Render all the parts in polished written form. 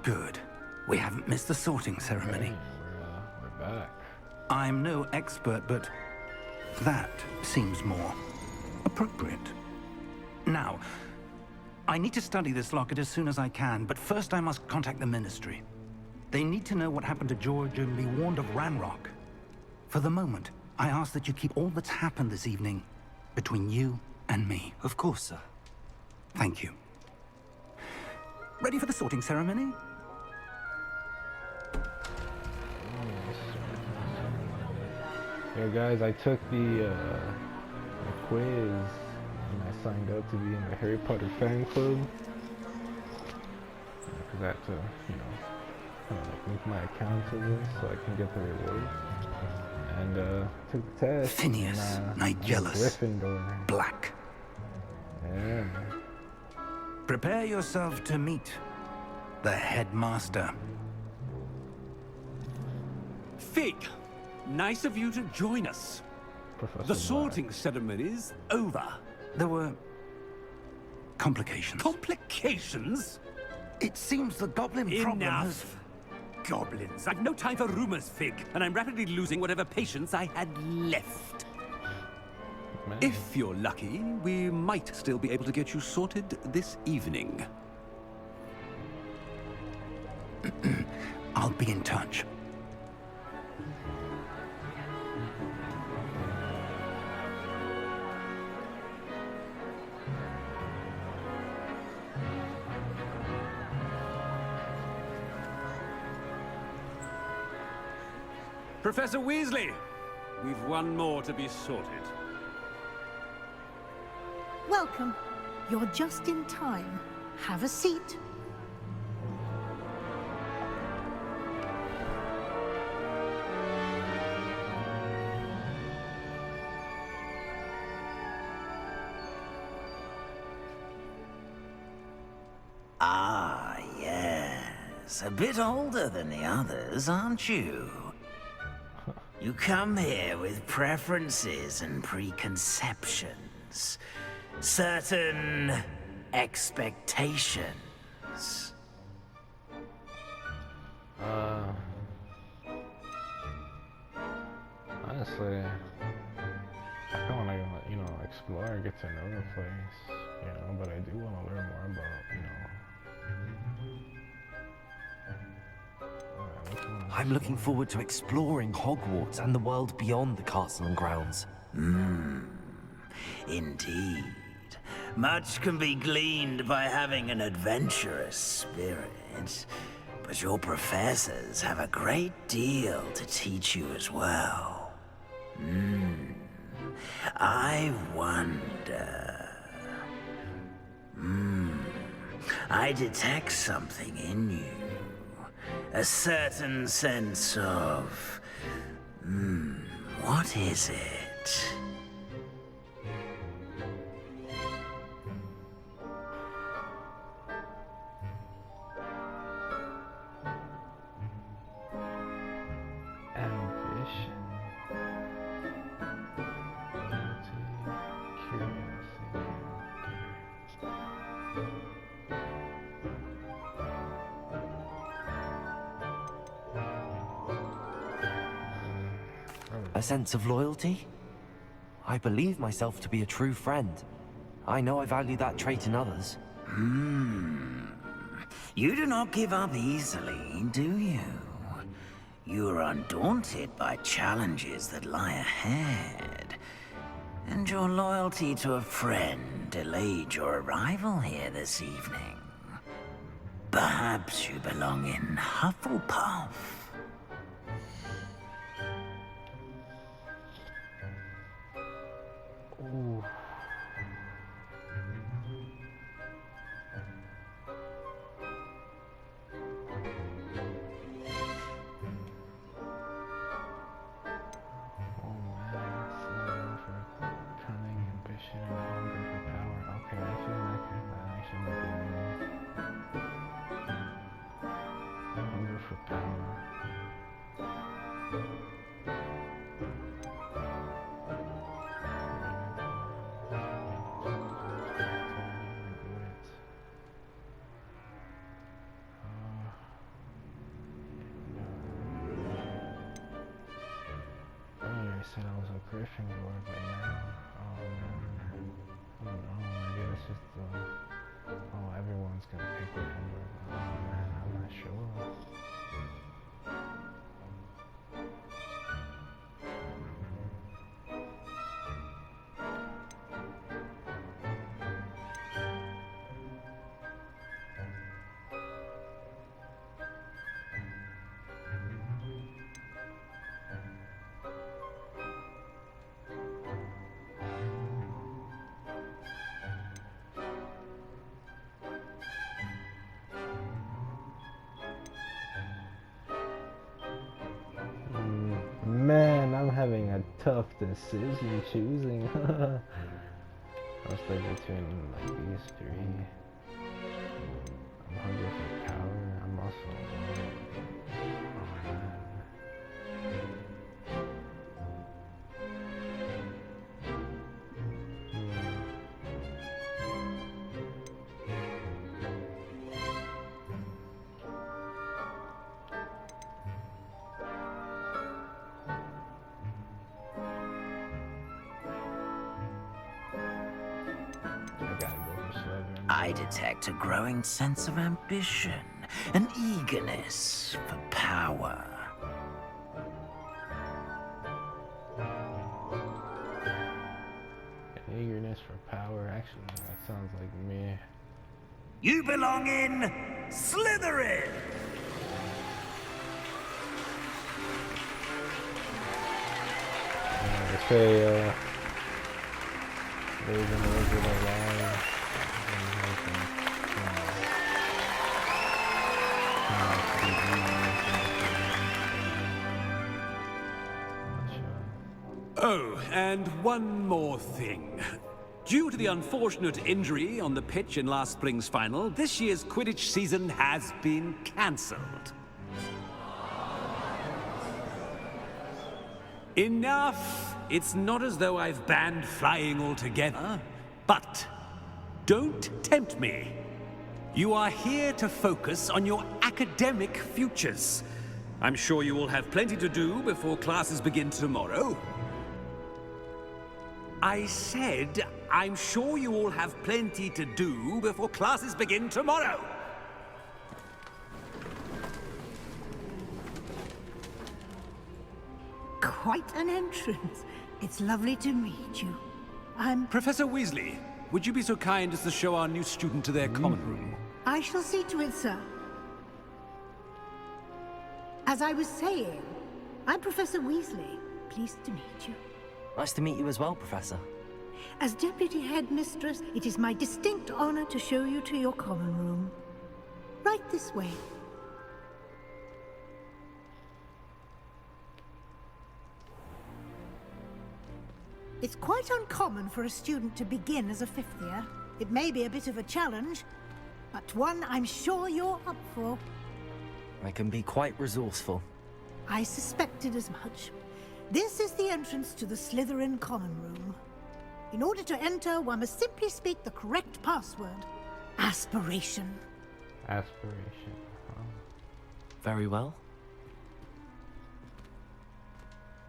Good. We haven't missed the sorting ceremony. Hey, we're back. I'm no expert, but that seems more appropriate. Now, I need to study this locket as soon as I can, but first I must contact the Ministry. They need to know what happened to George and be warned of Ranrock. For the moment, I ask that you keep all that's happened this evening between you and me. Of course, sir. Thank you. Ready for the sorting ceremony? Yo guys, I took the quiz and I signed up to be in the Harry Potter fan club. Because I had to, you know, kind of like link my account to this so I can get the rewards. And took the test. Phineas, Nigellus, Gryffindor. Black. Yeah. Prepare yourself to meet the headmaster. Fig, nice of you to join us. Professor The Black. sorting ceremony's over. There were complications. Complications? It seems the goblin problem has... Enough. Goblins. I've no time for rumors, Fig, and I'm rapidly losing whatever patience I had left. Man. If you're lucky, we might still be able to get you sorted this evening. I'll be in touch. Professor Weasley, we've one more to be sorted. Welcome. You're just in time. Have a seat. Ah, yes. A bit older than the others, aren't you? You come here with preferences and preconceptions. Certain expectations. Honestly, I kind of want to, you know, explore and get to know the place, you know, but I do want to learn more about, you know. Alright, I'm looking forward to exploring Hogwarts and the world beyond the castle and grounds. Indeed. Much can be gleaned by having an adventurous spirit, but your professors have a great deal to teach you as well. I wonder... I detect something in you. A certain sense of... what is it? ambition, loyalty, curiosity. A sense of loyalty? I believe myself to be a true friend. I know I value that trait in others. You do not give up easily, do you? You are undaunted by challenges that lie ahead. And your loyalty to a friend delayed your arrival here this evening. Perhaps you belong in Hufflepuff. Ooh. Oh man, slave for cunning, ambition, and hunger for power. Okay, I feel like that actually might be me. Hunger for power. Gryffindor, but now, oh man, I don't know, maybe it's just, oh, everyone's gonna pick Gryffindor, but oh man, I'm not sure. Man, I'm having a tough decision choosing. I was thinking between like these three. I'm hungry for power. I'm also oh man. I detect a growing sense of ambition, an eagerness for power. An eagerness for power. Actually, that sounds like me. You belong in Slytherin! They say, they're gonna live with their lives. Oh, and one more thing. Due to the unfortunate injury on the pitch in last spring's final, this year's Quidditch season has been cancelled. Enough! It's not as though I've banned flying altogether, but don't tempt me. You are here to focus on your academic futures. I'm sure you will have plenty to do before classes begin tomorrow. I said, I'm sure you all have plenty to do before classes begin tomorrow. Quite an entrance. It's lovely to meet you. Professor Weasley, would you be so kind as to show our new student to their common room? I shall see to it, sir. As I was saying, I'm Professor Weasley. Pleased to meet you. Nice to meet you as well, Professor. As Deputy Headmistress, it is my distinct honor to show you to your common room. Right this way. It's quite uncommon for a student to begin as a fifth year. It may be a bit of a challenge, but one I'm sure you're up for. I can be quite resourceful. I suspected as much. This is the entrance to the Slytherin common room. In order to enter, one must simply speak the correct password. Aspiration. Aspiration. Oh. Very well.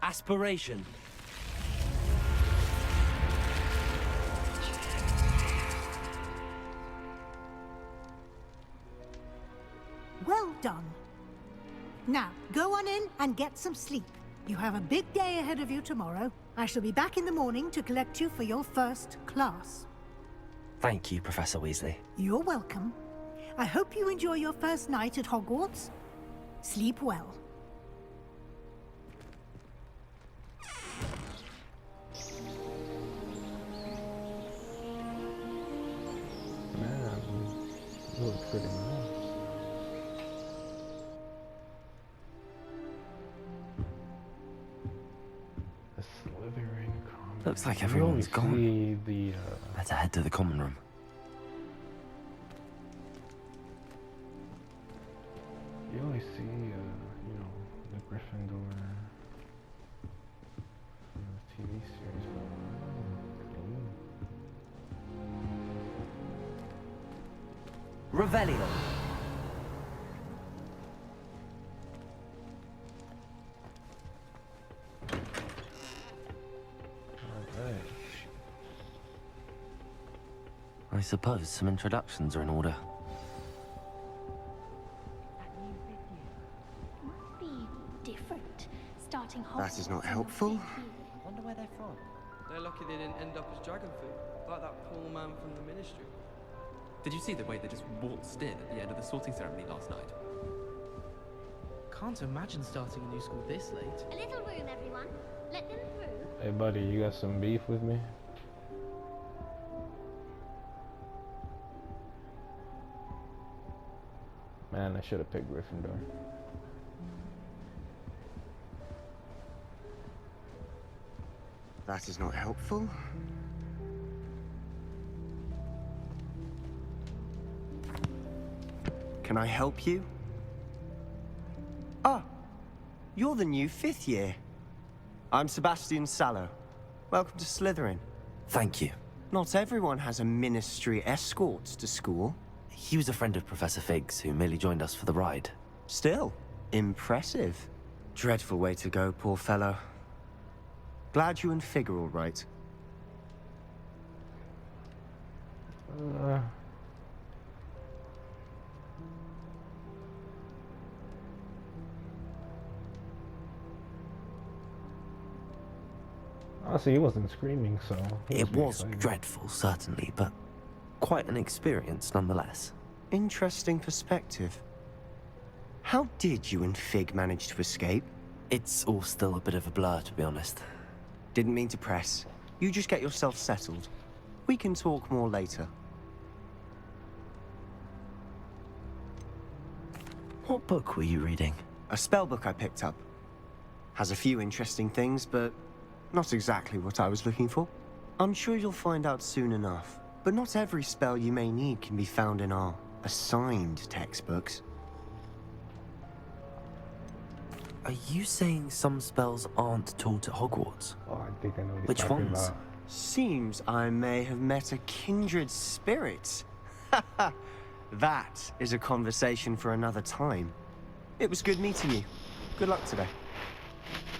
Aspiration. Well done. Now, go on in and get some sleep. You have a big day ahead of you tomorrow. I shall be back in the morning to collect you for your first class. Thank you, Professor Weasley. You're welcome. I hope you enjoy your first night at Hogwarts. Sleep well. Man, you look pretty nice. The Slytherin common. Looks like You everyone's always gone. see the, Better head to the common room. you always see, you know, the Gryffindor in the TV series. Revelio. I suppose some introductions are in order. Must be different. Starting That is not helpful. Wonder where they're from. They're lucky they didn't end up as dragon food, like that poor man from the ministry. Did you see the way they just waltzed in at the end of the sorting ceremony last night? Can't imagine starting a new school this late. A little room, everyone. Let them through. Hey buddy, you got some beef with me? Man, I should have picked Gryffindor. That is not helpful. Can I help you? Ah, you're the new 5th year. I'm Sebastian Sallow. Welcome to Slytherin. Thank you. Not everyone has a ministry escort to school. He was a friend of Professor Fig's who merely joined us for the ride. Still, impressive. Dreadful way to go, poor fellow. Glad you and Fig are all right. Honestly, he wasn't screaming, so... It was dreadful, certainly, but quite an experience nonetheless. Interesting perspective. How did you and Fig manage to escape? It's all still a bit of a blur, to be honest. Didn't mean to press. You just get yourself settled. We can talk more later. What book were you reading? A spell book I picked up. Has a few interesting things, but not exactly what I was looking for. I'm sure you'll find out soon enough. But not every spell you may need can be found in our assigned textbooks. Are you saying some spells aren't taught at Hogwarts? Oh, I think I know what he's Which talking ones? about. Seems I may have met a kindred spirit. That is a conversation for another time. It was good meeting you. Good luck today.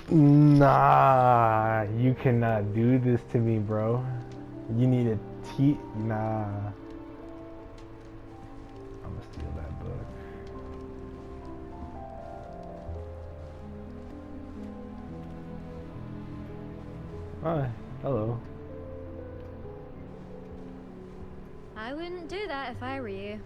Nah, you cannot do this to me, bro. You need a nah. I'm gonna steal that book. Hi, hello. I wouldn't do that if I were you.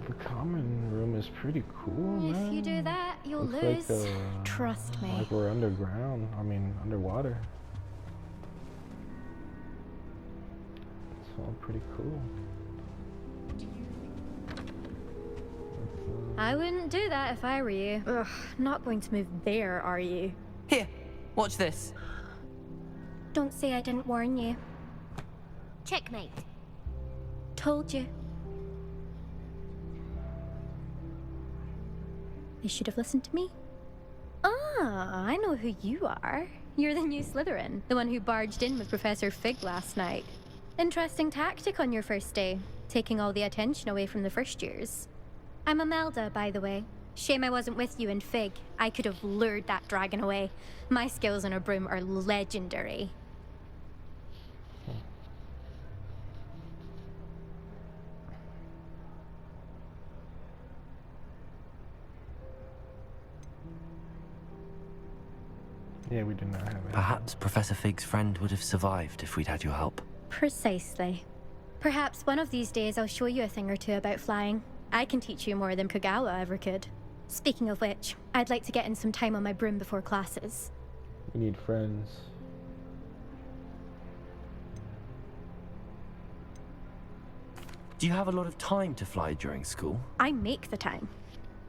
The common room is pretty cool, man. If you do that, you'll Looks lose. like, Trust me. like we're underground. I mean, underwater. It's all pretty cool. I wouldn't do that if I were you. Ugh, not going to move there, are you? Here, watch this. Don't say I didn't warn you. Checkmate. Told you. You should have listened to me. Ah, I know who you are. You're the new Slytherin, the one who barged in with Professor Fig last night. Interesting tactic on your first day, taking all the attention away from the first years. I'm Imelda, by the way. Shame I wasn't with you in Fig. I could have lured that dragon away. My skills on a broom are legendary. Yeah, we do not have it. Perhaps Professor Fig's friend would have survived if we'd had your help. Precisely. Perhaps one of these days I'll show you a thing or two about flying. I can teach you more than Kogawa ever could. Speaking of which, I'd like to get in some time on my broom before classes. We need friends. Do you have a lot of time to fly during school? I make the time.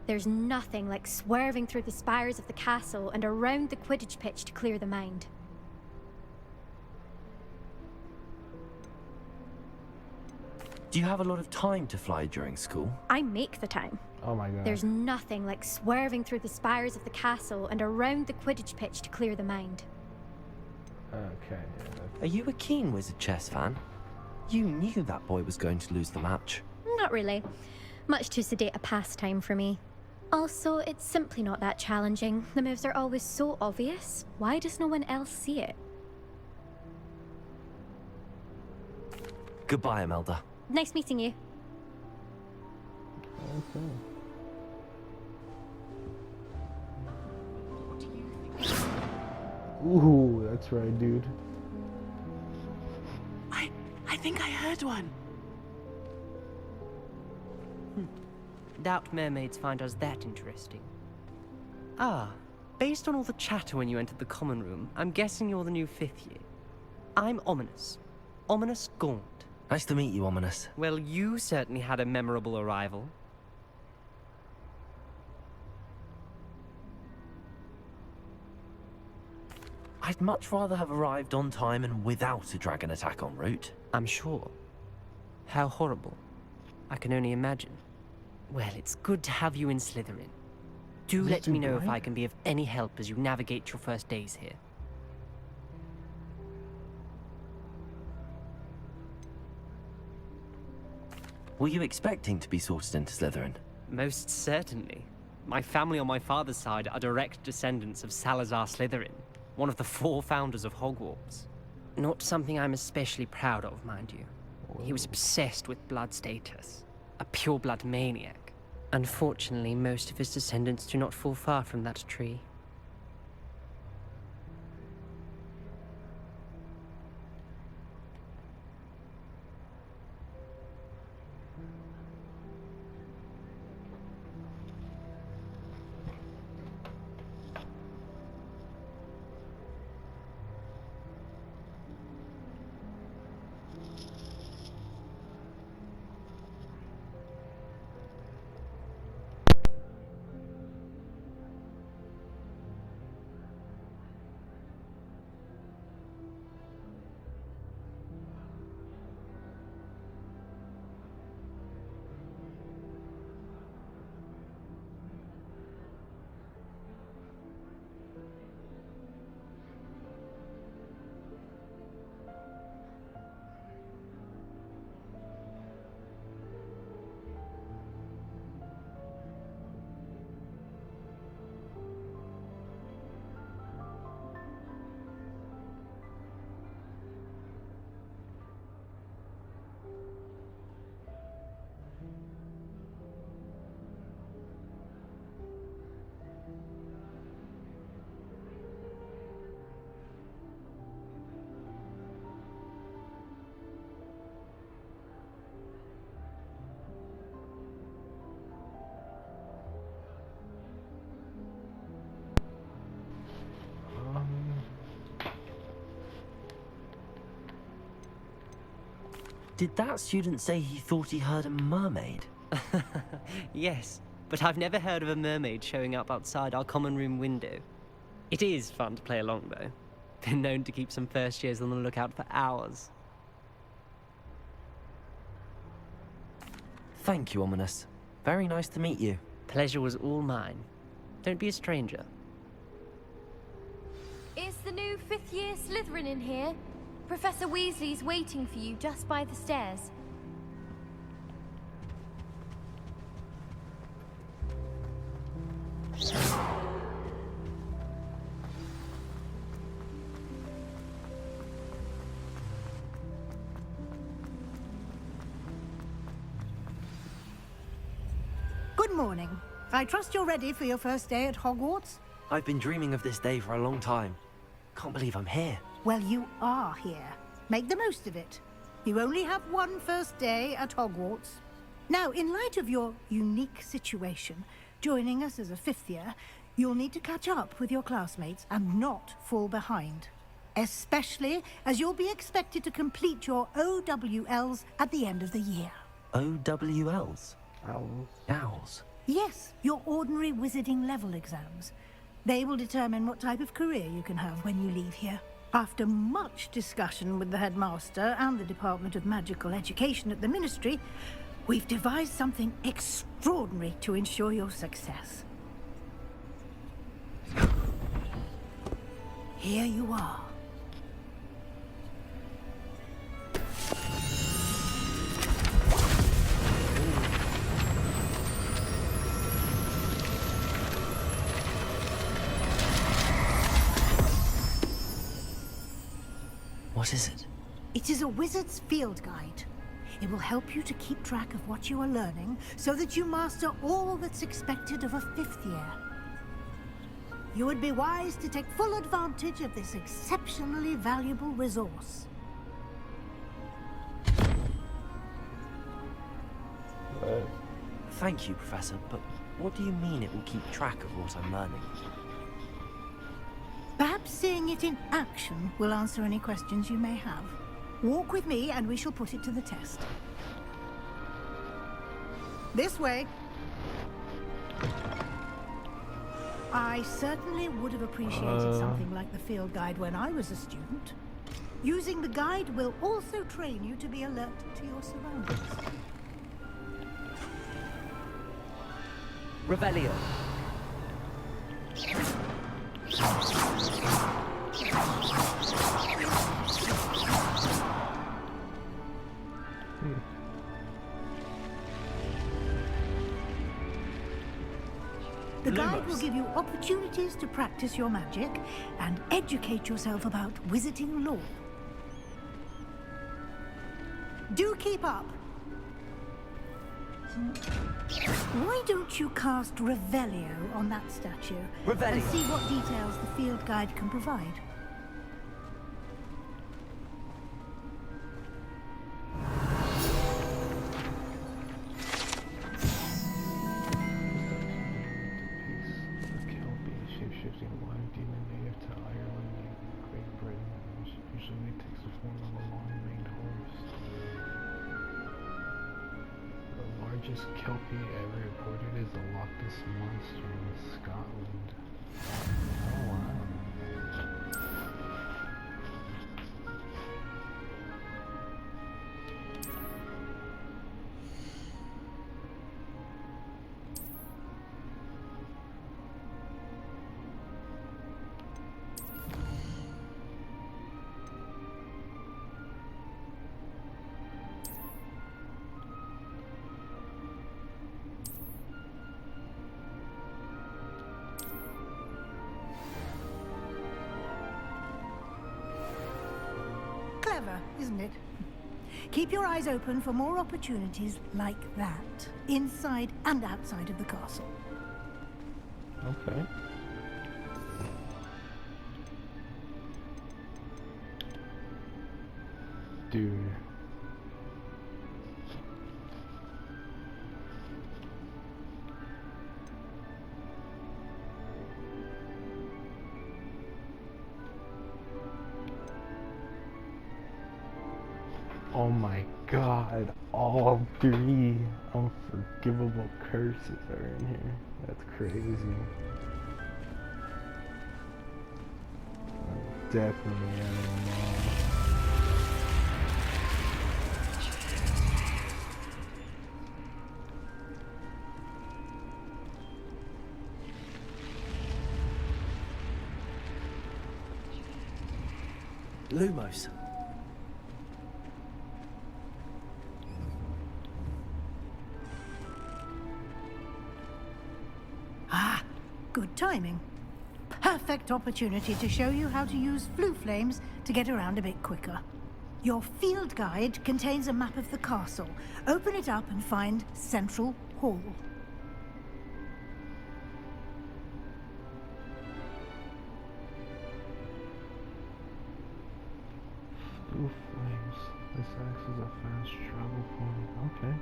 There's nothing like swerving through the spires of the castle and around the Quidditch pitch to clear the mind. Do you have a lot of time to fly during school? I make the time. Oh my god. There's nothing like swerving through the spires of the castle and around the Quidditch pitch to clear the mind. Okay, yeah, that's... Are you a keen Wizard chess fan? You knew that boy was going to lose the match. Not really. Much too sedate a pastime for me. Also, it's simply not that challenging. The moves are always so obvious. Why does no one else see it? Goodbye, Imelda. Nice meeting you. Okay. Ooh, that's right, dude. I think I heard one. Doubt mermaids find us that interesting. Ah, based on all the chatter when you entered the common room, I'm guessing you're the new 5th year. I'm Ominous. Ominous Gaunt. Nice to meet you, Ominous. Well, you certainly had a memorable arrival. I'd much rather have arrived on time and without a dragon attack en route. I'm sure. How horrible. I can only imagine. Well, it's good to have you in Slytherin. Do let me know if I can be of any help as you navigate your first days here. Were you expecting to be sorted into Slytherin? Most certainly. My family on my father's side are direct descendants of Salazar Slytherin, one of the 4 founders of Hogwarts. Not something I'm especially proud of, mind you. He was obsessed with blood status, a pure-blood maniac. Unfortunately, most of his descendants do not fall far from that tree. Did that student say he thought he heard a mermaid? Yes, but I've never heard of a mermaid showing up outside our common room window. It is fun to play along, though. Been known to keep some first years on the lookout for hours. Thank you, Ominous. Very nice to meet you. Pleasure was all mine. Don't be a stranger. Is the new 5th year Slytherin in here? Professor Weasley's waiting for you just by the stairs. Good morning. I trust you're ready for your first day at Hogwarts? I've been dreaming of this day for a long time. Can't believe I'm here. Well, you are here. Make the most of it. You only have one first day at Hogwarts. Now, in light of your unique situation, joining us as a 5th year, you'll need to catch up with your classmates and not fall behind. Especially as you'll be expected to complete your OWLs at the end of the year. OWLs? Owls. Owls? Yes, your ordinary wizarding level exams. They will determine what type of career you can have when you leave here. After much discussion with the headmaster and the Department of Magical Education at the Ministry, we've devised something extraordinary to ensure your success. Here you are. What is it? It is a wizard's field guide. It will help you to keep track of what you are learning so that you master all that's expected of a 5th year. You would be wise to take full advantage of this exceptionally valuable resource. Thank you, Professor, but what do you mean it will keep track of what I'm learning? Perhaps seeing it in action will answer any questions you may have. Walk with me and we shall put it to the test. This way. I certainly would have appreciated something like the field guide when I was a student. Using the guide will also train you to be alert to your surroundings. Revelio. The guide will give you opportunities to practice your magic and educate yourself about wizarding lore. Do keep up. Why don't you cast Revelio on that statue and see what details the field guide can provide? Kelpie ever reported is the Loch Ness Monster in Scotland. Oh wow. Clever, isn't it? Keep your eyes open for more opportunities like that, inside and outside of the castle. Okay. Dude. Oh my god, all 3 unforgivable curses are in here. That's crazy. I'm definitely adding them all. Lumos. Ah, good timing. Perfect opportunity to show you how to use flue flames to get around a bit quicker. Your field guide contains a map of the castle. Open it up and find Central Hall. Flue flames. This acts as a fast travel point. Okay.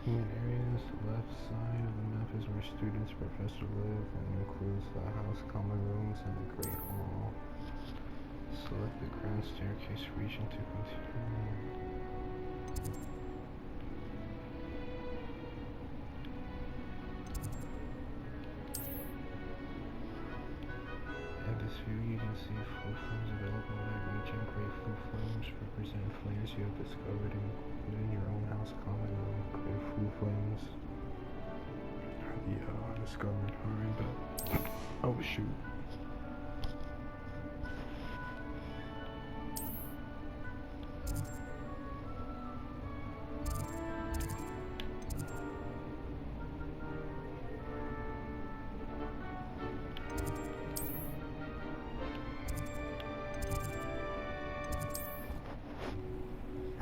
Two main areas. The left side of the map is where students, professors live, and includes the house, common rooms, and the Great Hall. Select the grand staircase region to continue. In this view, you can see flue flames available in that region. Great flue flames represent flames you have discovered and included in your own house common room. Great flue flames. Yeah, discovered. Alright, but oh shoot.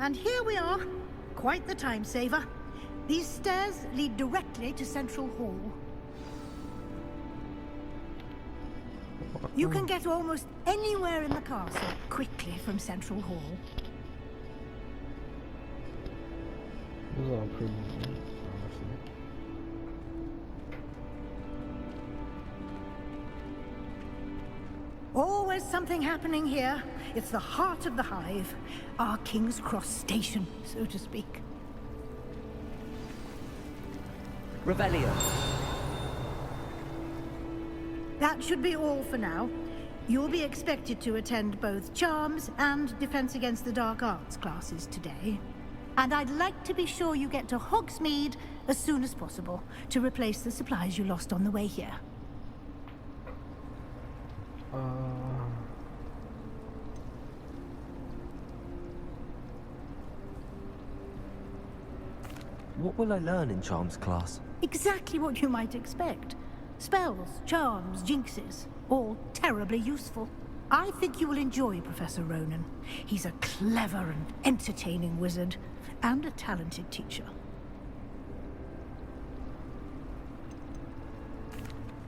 And here we are. Quite the time saver. These stairs lead directly to Central Hall. You can get almost anywhere in the castle quickly from Central Hall. This is all pretty neat, honestly. Always something happening here. It's the heart of the hive. Our King's Cross station, so to speak. Revelio. That should be all for now. You'll be expected to attend both Charms and Defense Against the Dark Arts classes today. And I'd like to be sure you get to Hogsmeade as soon as possible to replace the supplies you lost on the way here. What will I learn in Charms class? Exactly what you might expect. Spells, charms, jinxes, all terribly useful. I think you will enjoy Professor Ronan. He's a clever and entertaining wizard, and a talented teacher.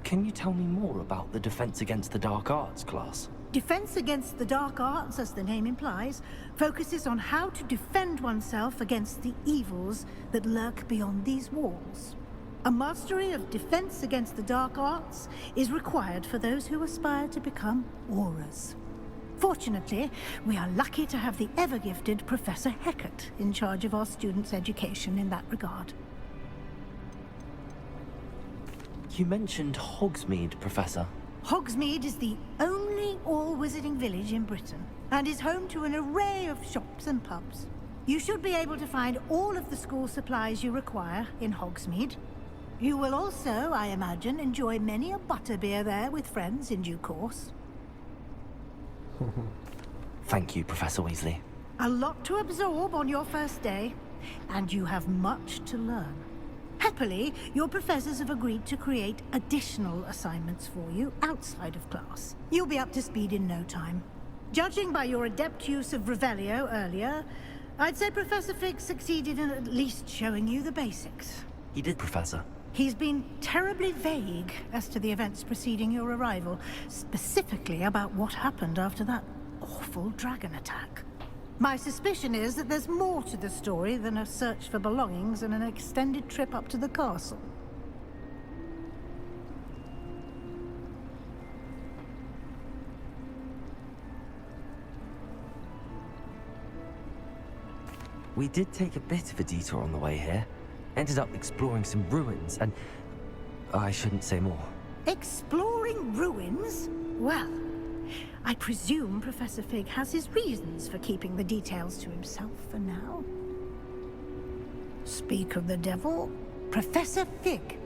Can you tell me more about the Defense Against the Dark Arts class? Defense Against the Dark Arts, as the name implies, focuses on how to defend oneself against the evils that lurk beyond these walls. A mastery of Defense Against the Dark Arts is required for those who aspire to become Aurors. Fortunately, we are lucky to have the ever-gifted Professor Hecat in charge of our students' education in that regard. You mentioned Hogsmeade, Professor. Hogsmeade is the only all-wizarding village in Britain, and is home to an array of shops and pubs. You should be able to find all of the school supplies you require in Hogsmeade. You will also, I imagine, enjoy many a butterbeer there with friends in due course. Thank you, Professor Weasley. A lot to absorb on your first day, and you have much to learn. Happily, your professors have agreed to create additional assignments for you outside of class. You'll be up to speed in no time. Judging by your adept use of Revelio earlier, I'd say Professor Fig succeeded in at least showing you the basics. He did, Professor. He's been terribly vague as to the events preceding your arrival, specifically about what happened after that awful dragon attack. My suspicion is that there's more to the story than a search for belongings and an extended trip up to the castle. We did take a bit of a detour on the way here. Ended up exploring some ruins, and I shouldn't say more. Exploring ruins? Well, I presume Professor Fig has his reasons for keeping the details to himself for now. Speak of the devil, Professor Fig.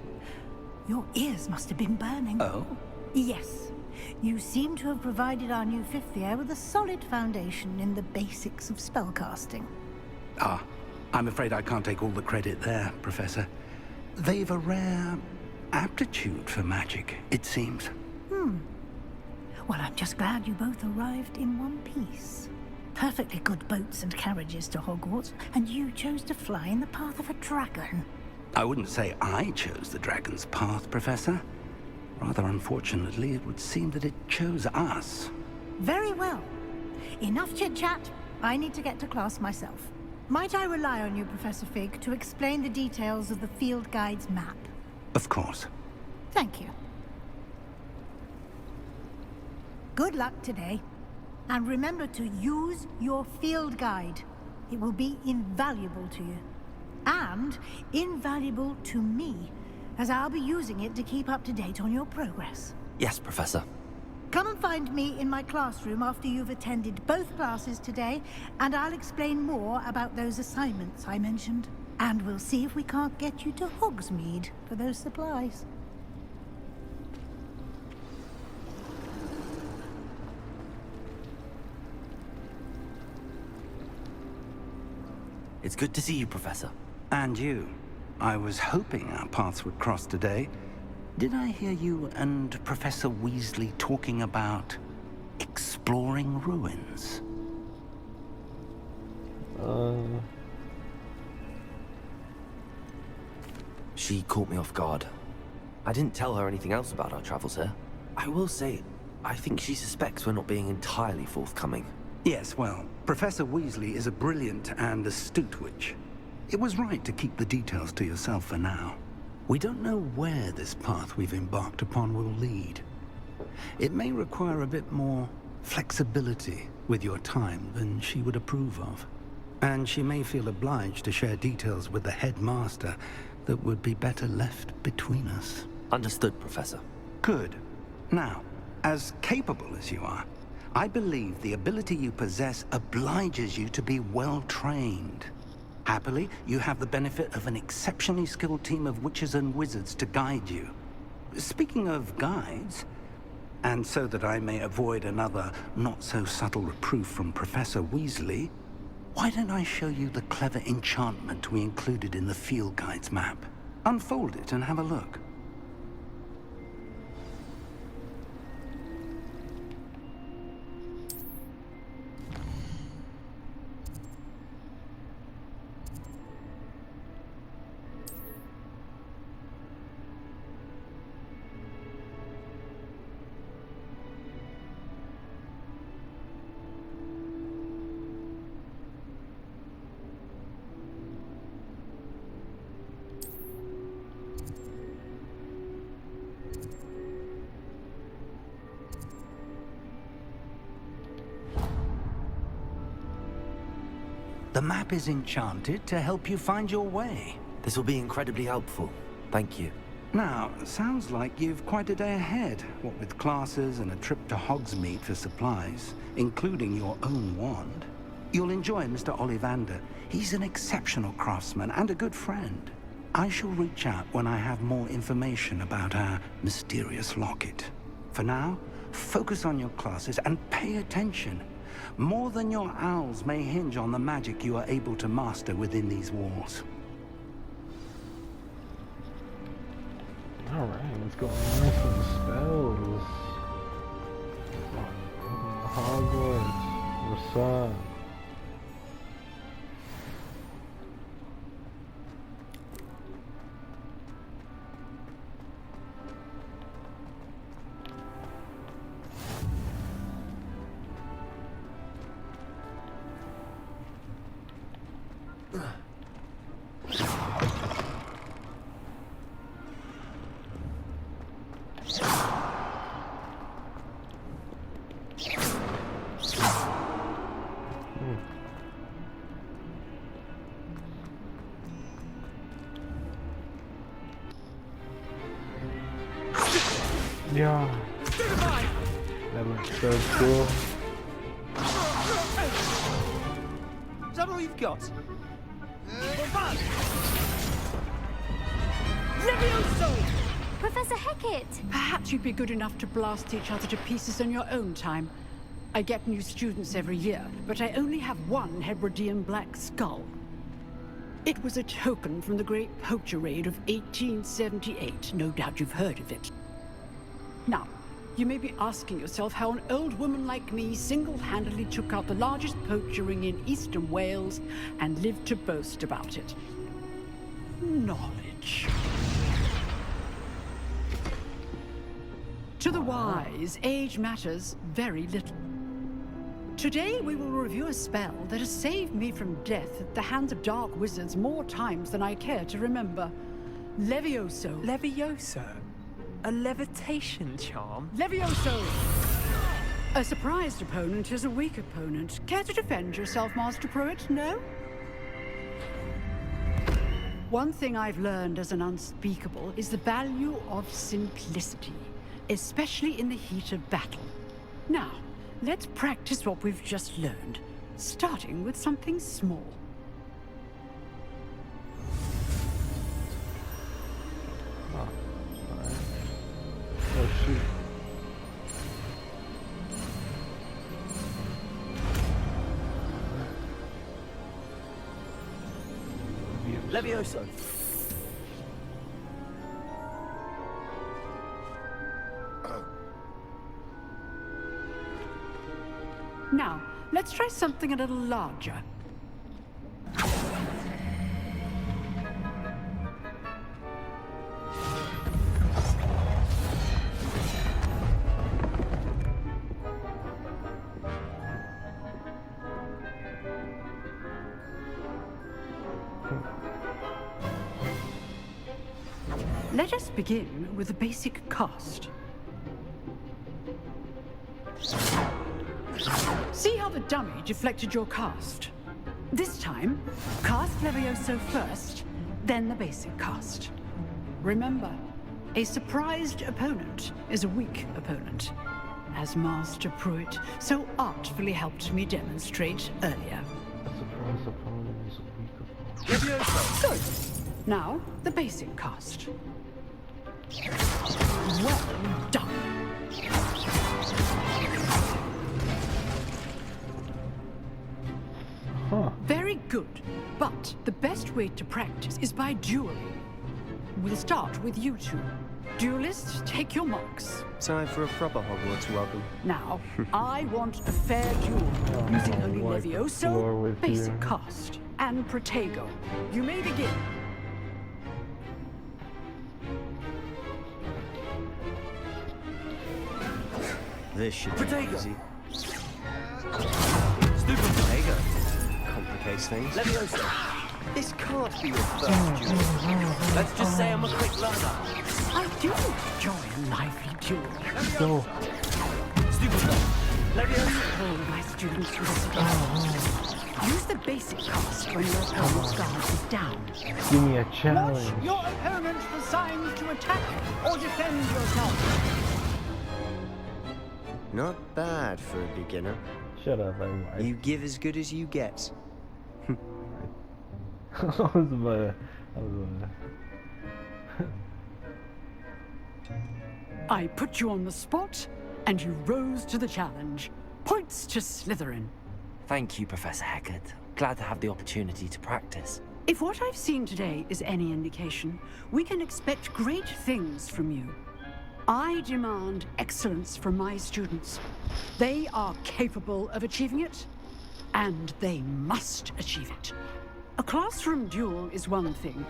Your ears must have been burning. Oh? Yes. You seem to have provided our new fifth year with a solid foundation in the basics of spellcasting. Ah, I'm afraid I can't take all the credit there, Professor. They've a rare aptitude for magic, it seems. Well, I'm just glad you both arrived in one piece. Perfectly good boats and carriages to Hogwarts, and you chose to fly in the path of a dragon. I wouldn't say I chose the dragon's path, Professor. Rather unfortunately, it would seem that it chose us. Very well. Enough chit-chat. I need to get to class myself. Might I rely on you, Professor Fig, to explain the details of the field guide's map? Of course. Thank you. Good luck today. And remember to use your field guide. It will be invaluable to you. And invaluable to me, as I'll be using it to keep up to date on your progress. Yes, Professor. Come and find me in my classroom after you've attended both classes today, and I'll explain more about those assignments I mentioned. And we'll see if we can't get you to Hogsmeade for those supplies. It's good to see you, Professor. And you. I was hoping our paths would cross today. Did I hear you and Professor Weasley talking about exploring ruins? She caught me off guard. I didn't tell her anything else about our travels here. I will say, I think she suspects we're not being entirely forthcoming. Yes, well, Professor Weasley is a brilliant and astute witch. It was right to keep the details to yourself for now. We don't know where this path we've embarked upon will lead. It may require a bit more flexibility with your time than she would approve of. And she may feel obliged to share details with the headmaster that would be better left between us. Understood, Professor. Good. Now, as capable as you are, I believe the ability you possess obliges you to be well-trained. Happily, you have the benefit of an exceptionally skilled team of witches and wizards to guide you. Speaking of guides, and so that I may avoid another not-so-subtle reproof from Professor Weasley, why don't I show you the clever enchantment we included in the field guide's map? Unfold it and have a look. The map is enchanted to help you find your way. This will be incredibly helpful. Thank you. Now, sounds like you've quite a day ahead, what with classes and a trip to Hogsmeade for supplies, including your own wand. You'll enjoy Mr. Ollivander. He's an exceptional craftsman and a good friend. I shall reach out when I have more information about our mysterious locket. For now, focus on your classes and pay attention. More than your owls may hinge on the magic you are able to master within these walls. Alright, let's go learn some spells. Hogwarts, what's up? Yeah, that looks so cool. Is that all you've got? Levioso! Professor Hecat! Perhaps you'd be good enough to blast each other to pieces on your own time. I get new students every year, but I only have one Hebridean black skull. It was a token from the Great Poacher Raid of 1878. No doubt you've heard of it. Now, you may be asking yourself how an old woman like me single-handedly took out the largest poacher ring in eastern Wales and lived to boast about it. Knowledge. To the wise, age matters very little. Today we will review a spell that has saved me from death at the hands of dark wizards more times than I care to remember. Levioso. Levioso? A levitation charm? Levioso! A surprised opponent is a weak opponent. Care to defend yourself, Master Pruitt? No? One thing I've learned as an unspeakable is the value of simplicity, especially in the heat of battle. Now, let's practice what we've just learned, starting with something small. Oh shoot. Levioso. Now, let's try something a little larger. Let us begin with the basic cast. See how the dummy deflected your cast? This time, cast Levioso first, then the basic cast. Remember, a surprised opponent is a weak opponent, as Master Pruitt so artfully helped me demonstrate earlier. A surprise opponent is a weak opponent. Levioso! Good. Now, the basic cast. Well done. Huh. Very good. But the best way to practice is by dueling. We'll start with you two. Duelists, take your marks. Time for a proper Hogwarts welcome. Now, I want a fair duel, using only floor Levioso, with basic you. cast, and Protego. You may begin. This should be Protego. easy. Stupid Protego. Complicates things. Levioso. This can't be your first duel. Let's just say I'm a quick learner. I do enjoy a lively duel. Go. Stupid Levioso. All my students listen. Use the basic cast when your opponent's guard is down. Give me a challenge. Watch your opponent for signs to attack or defend yourself. Not bad for a beginner. Shut up, everyone. You give as good as you get. I was about I put you on the spot, and you rose to the challenge. Points to Slytherin. Thank you, Professor Haggard. Glad to have the opportunity to practice. If what I've seen today is any indication, we can expect great things from you. I demand excellence from my students. They are capable of achieving it, and they must achieve it. A classroom duel is one thing,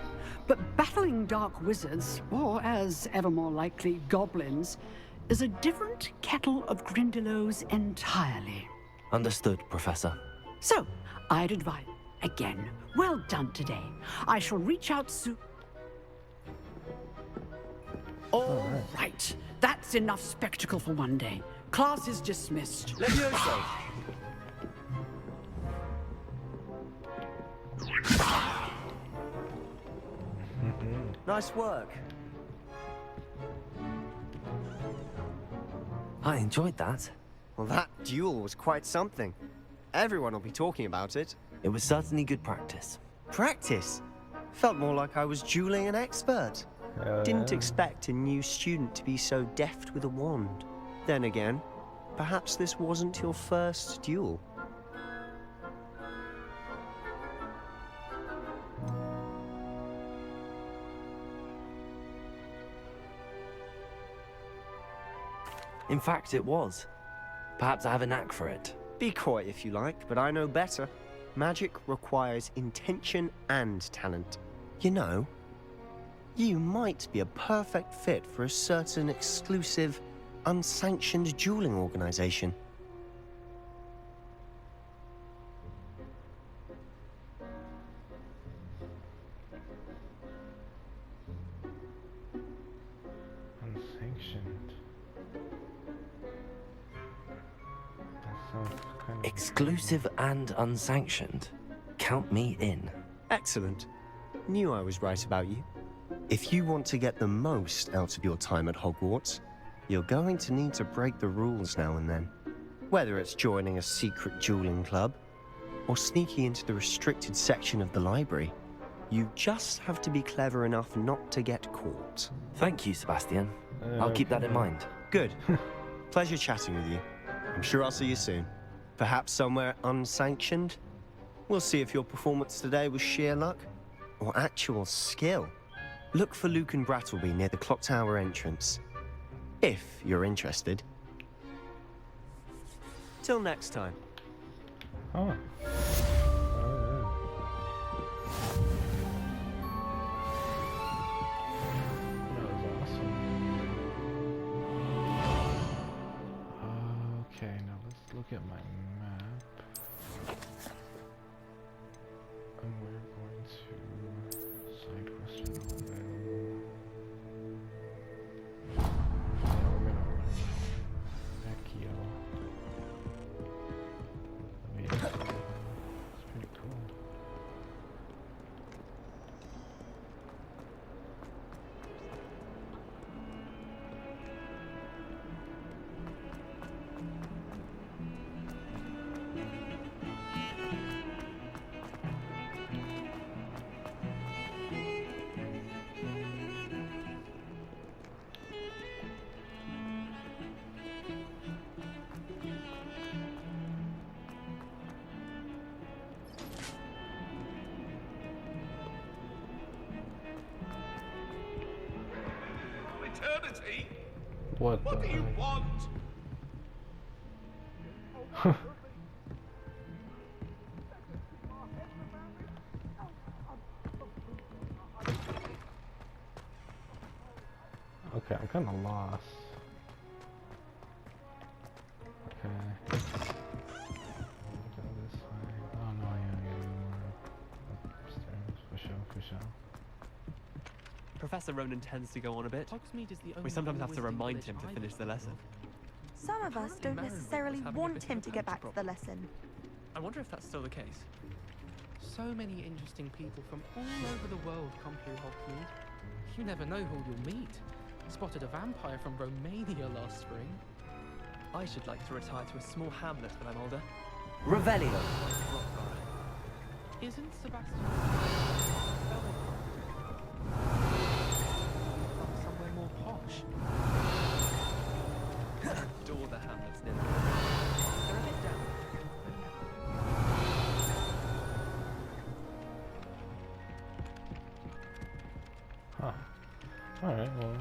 but battling dark wizards, or as ever more likely, goblins, is a different kettle of Grindylows entirely. Understood, Professor. So, I'd advise, again, well done today. I shall reach out soon. All right, that's enough spectacle for one day. Class is dismissed. Levioso. Nice work. I enjoyed that. Well, that duel was quite something. Everyone will be talking about it. It was certainly good practice. Practice? Felt more like I was dueling an expert. Didn't expect a new student to be so deft with a wand. Then again, perhaps this wasn't your first duel. In fact, it was. Perhaps I have a knack for it. Be coy if you like, but I know better. Magic requires intention and talent. You know, you might be a perfect fit for a certain exclusive, unsanctioned dueling organization. unsanctioned. That sounds kind of Exclusive and unsanctioned. Count me in. Excellent. Knew I was right about you. If you want to get the most out of your time at Hogwarts, you're going to need to break the rules now and then. Whether it's joining a secret dueling club, or sneaking into the restricted section of the library, you just have to be clever enough not to get caught. Thank you, Sebastian. I'll keep that in mind. Good. Pleasure chatting with you. I'm sure I'll see you soon. Perhaps somewhere unsanctioned? We'll see if your performance today was sheer luck or actual skill. Look for Luke and Brattleby near the clock tower entrance, if you're interested. Till next time. Oh. Okay, now let's look at my map. And we're going to side quest available. eternity? What do you want? Okay, I'm kind of lost. Okay. Go this way. Oh no, yeah, more upstairs for sure, for sure. Professor Ronan tends to go on a bit. Hogsmeade is the only We sometimes have to wizarding remind village him to I've finish the ever lesson. Some of us don't necessarily want him to get back to the lesson. I wonder if that's still the case. So many interesting people from all over the world come through Hogsmeade. You never know who you'll meet. Spotted a vampire from Romania last spring. I should like to retire to a small hamlet when I'm older. Revelio. Isn't Sebastian somewhere more posh? Adore the hamlets near them. They're a bit down. Huh. Alright, well.